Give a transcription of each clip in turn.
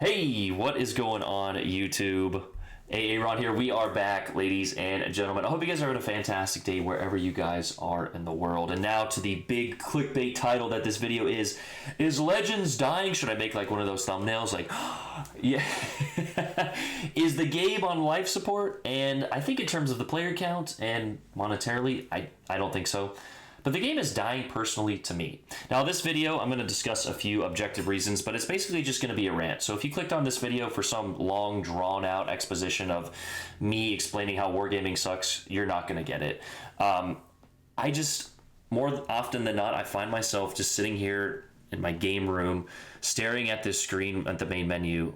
Hey, what is going on, YouTube? Ron here. We are back, ladies and gentlemen. I hope you guys are having a fantastic day wherever you guys are in the world. And now to the big clickbait title that this video is Legends dying? Should I make like one of those thumbnails? Like, yeah. Is the game on life support? And I think in terms of the player count and monetarily, I don't think so. But the game is dying personally to me. Now this video, I'm going to discuss a few objective reasons, but it's basically just going to be a rant. So if you clicked on this video for some long drawn out exposition of me explaining how wargaming sucks, you're not going to get it. I just, more often than not, I find myself just sitting here in my game room, staring at this screen at the main menu,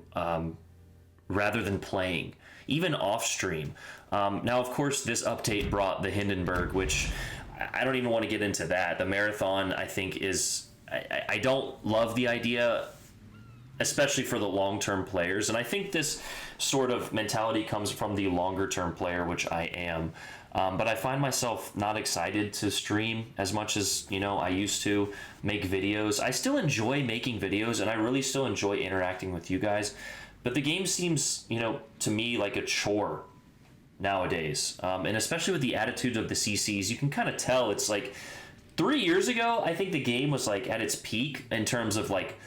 rather than playing, even off stream. Now, of course, this update brought the Hindenburg, which I don't even want to get into that. The marathon, I think, is... I don't love the idea, especially for the long-term players. And I think this sort of mentality comes from the longer-term player, which I am. But I find myself not excited to stream as much as, I used to make videos. I still enjoy making videos, and I really still enjoy interacting with you guys. But the game seems, to me like a chore nowadays, and especially with the attitudes of the CCs, you can kind of tell. It's like 3 years ago, I think the game was like at its peak in terms of like,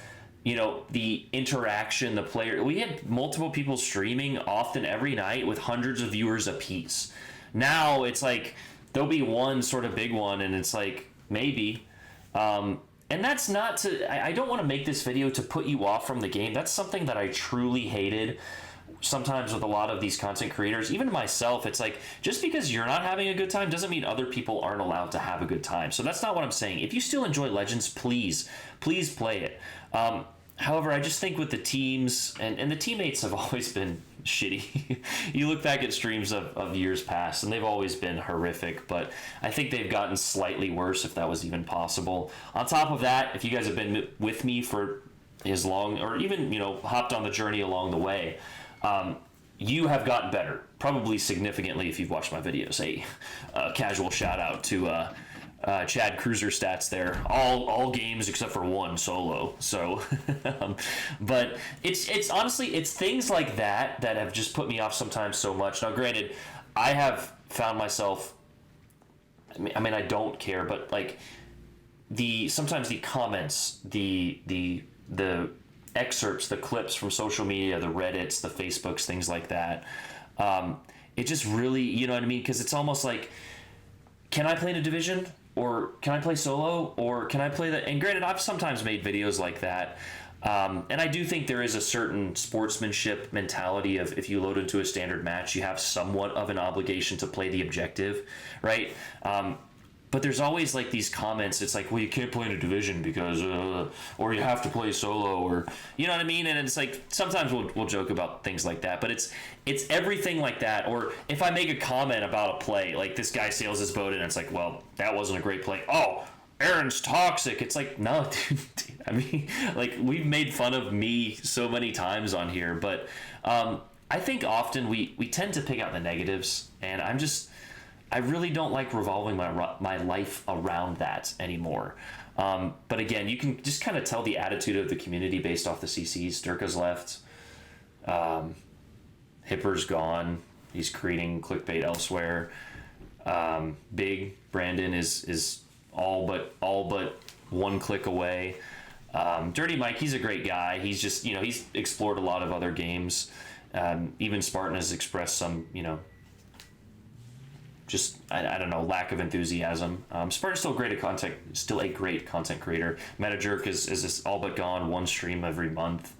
the interaction, the player. We had multiple people streaming often every night with hundreds of viewers apiece. Now it's like there'll be one sort of big one, and it's like maybe. And that's not to. I don't want to make this video to put you off from the game. That's something that I truly hated. Sometimes with a lot of these content creators, even myself, it's like just because you're not having a good time doesn't mean other people aren't allowed to have a good time. So that's not what I'm saying. If you still enjoy Legends, please play it. However, I just think with the teams and the teammates have always been shitty. You look back at streams of years past and they've always been horrific, but I think they've gotten slightly worse, if that was even possible. On top of that, if you guys have been with me for as long, or even hopped on the journey along the way, you have gotten better, probably significantly if you've watched my videos. A casual shout out to Chad Cruiser Stats there. All games except for one solo. So, but it's honestly, it's things like that that have just put me off sometimes so much. Now, granted, I have found myself. I mean, I don't care, but like sometimes the comments, the excerpts, the clips from social media, the Reddits, the Facebooks, things like that. It just really, you know what I mean? Because it's almost like, can I play in a division? Or can I play solo? Or can I play that? And granted, I've sometimes made videos like that. And I do think there is a certain sportsmanship mentality of if you load into a standard match, you have somewhat of an obligation to play the objective, right? But there's always like these comments. It's like, well, you can't play in a division because, or you have to play solo, or you know what I mean. And it's like sometimes we'll joke about things like that, but it's everything like that. Or if I make a comment about a play, like this guy sails his boat, and it's like, well, that wasn't a great play. Oh, Aaron's toxic. It's like, no, dude. I mean, like we've made fun of me so many times on here, but I think often we tend to pick out the negatives, and I really don't like revolving my life around that anymore. But again, you can just kind of tell the attitude of the community based off the CCs. Durka's left. Hipper's gone. He's creating clickbait elsewhere. Big Brandon is all but one click away. Dirty Mike, he's a great guy. He's just, he's explored a lot of other games. Even Spartan has expressed some, just I don't know, lack of enthusiasm. Spartan's still a great content creator. Metajerk is just all but gone, one stream every month.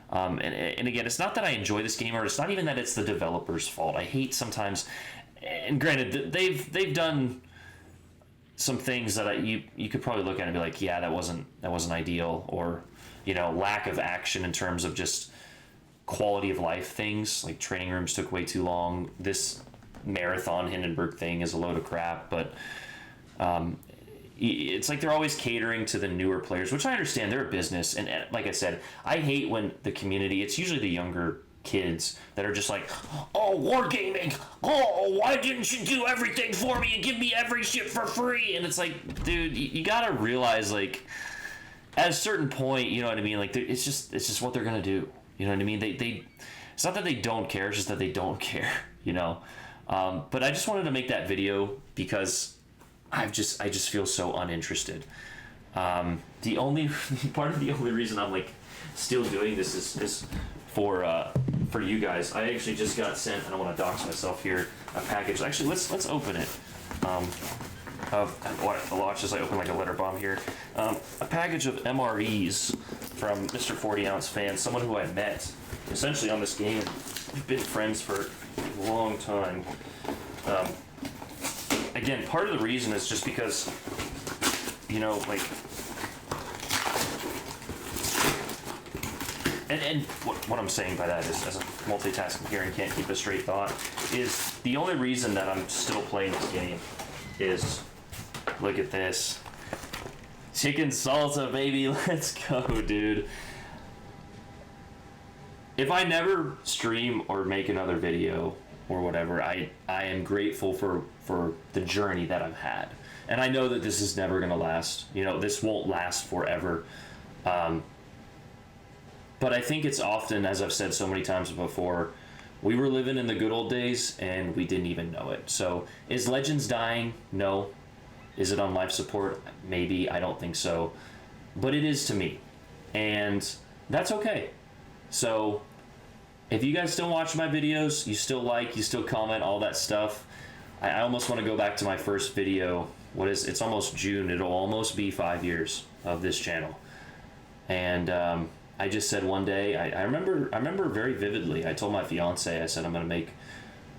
And again, it's not that I enjoy this game, or it's not even that it's the developer's fault. I hate sometimes, and granted, they've done some things that you could probably look at and be like, yeah, that wasn't ideal, or lack of action in terms of just quality of life things, like training rooms took way too long. This marathon Hindenburg thing is a load of crap, but it's like they're always catering to the newer players, which I understand. They're a business, and like I said, I hate when the community, it's usually the younger kids that are just like, oh, wargaming, oh, why didn't you do everything for me and give me every shit for free? And it's like, dude, you gotta realize, like, at a certain point, you know what I mean, like, it's just what they're gonna do. You know what I mean? They it's not that they don't care, it's just that they don't care, you know? But I just wanted to make that video because I just feel so uninterested. The only part of the only reason I'm like still doing this is for you guys. I actually just got sent, I don't want to dox myself here, a package. Actually, let's open it. Watch as I open like a letter bomb here. A package of MREs from Mr. 40 Ounce Fan, someone who I met essentially on this game. We've been friends for a long time. Again, part of the reason is just because, you know, like, and what I'm saying by that is, as a multitasking here and can't keep a straight thought, is the only reason that I'm still playing this game is, look at this. Chicken salsa, baby, let's go, dude. If I never stream or make another video or whatever, I am grateful for the journey that I've had. And I know that this is never gonna last. You know, this won't last forever. But I think it's often, as I've said so many times before, we were living in the good old days and we didn't even know it. So is Legends dying? No. Is it on life support? Maybe. I don't think so. But it is to me. And that's okay. So if you guys still watch my videos, you still like, you still comment, all that stuff, I almost want to go back to my first video. It's almost June. It'll almost be 5 years of this channel. And I just said one day, I remember very vividly, I told my fiance, I said, I'm going to make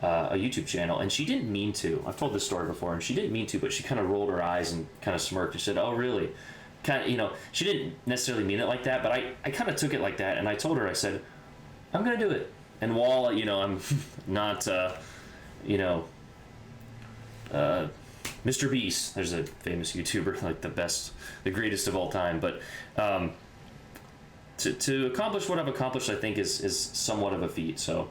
a YouTube channel. And she didn't mean to. I've told this story before, and she didn't mean to, but she kind of rolled her eyes and kind of smirked and said, oh, really? Kind of, you know, she didn't necessarily mean it like that, but I kind of took it like that. And I told her, I said, I'm going to do it. And while, you know, I'm not, you know, Mr. Beast, there's a famous YouTuber, like the greatest of all time, but to accomplish what I've accomplished, I think is somewhat of a feat. So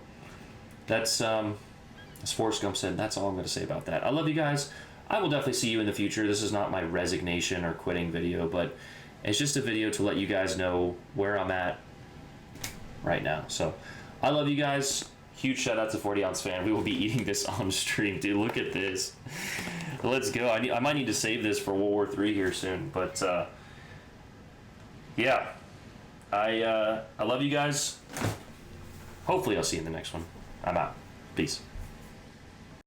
that's, as Forrest Gump said, that's all I'm going to say about that. I love you guys. I will definitely see you in the future. This is not my resignation or quitting video, but it's just a video to let you guys know where I'm at right now. So I love you guys. Huge shout out to 40 Ounce Fan. We will be eating this on stream, dude. Look at this. Let's go. I might need to save this for World War III here soon, but yeah. I love you guys. Hopefully I'll see you in the next one. I'm out. Peace.